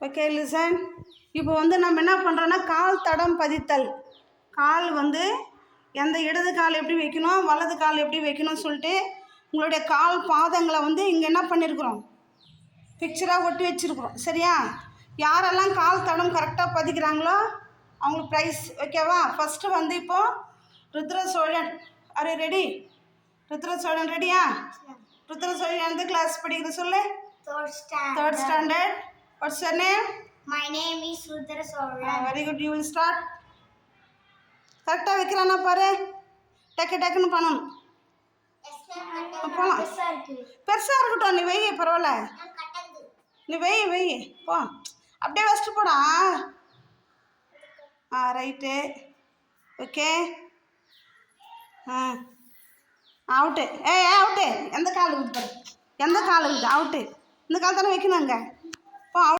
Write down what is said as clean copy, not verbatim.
Okay listen. இப்போ வந்து நம்ம என்ன பண்ணுறோன்னா கால் தடம் பதித்தல். கால் வந்து எந்த இடது கால் எப்படி வைக்கணும், வலது கால் எப்படி வைக்கணும்னு சொல்லிட்டு உங்களுடைய கால் பாதங்களை வந்து இங்கே என்ன பண்ணியிருக்கிறோம், பிக்சராக ஒட்டி வச்சுருக்குறோம். சரியா? யாரெல்லாம் கால் தடம் கரெக்டாக பதிக்கிறாங்களோ அவங்களுக்கு ப்ரைஸ். ஓகேவா? ஃபஸ்ட்டு வந்து இப்போது Rudra Cholan. Are you ready? Rudra Cholan ரெடியா? ருத்ர சோழன் எந்த கிளாஸ் படிக்கிறது சொல்லு? Third standard. What's your name? My name is Rudra Solan. Very good. You will start. கரெக்டாக வைக்கிறானா பாரு. டக்குன்னு பண்ணணும். போகலாம். பெருசாக இருக்கட்டும். நீ வெய், பரவாயில்ல. நீ வெய் போ. அப்படியே வச்சுட்டு போடா. ரைட்டு. ஓகே. அவுட்டு. அவுட்டு. எந்த கால் இருக்குது பாரு. எந்த கால் இருக்குது? அவுட்டு. இந்த கால் தானே வைக்கணும் அங்கே.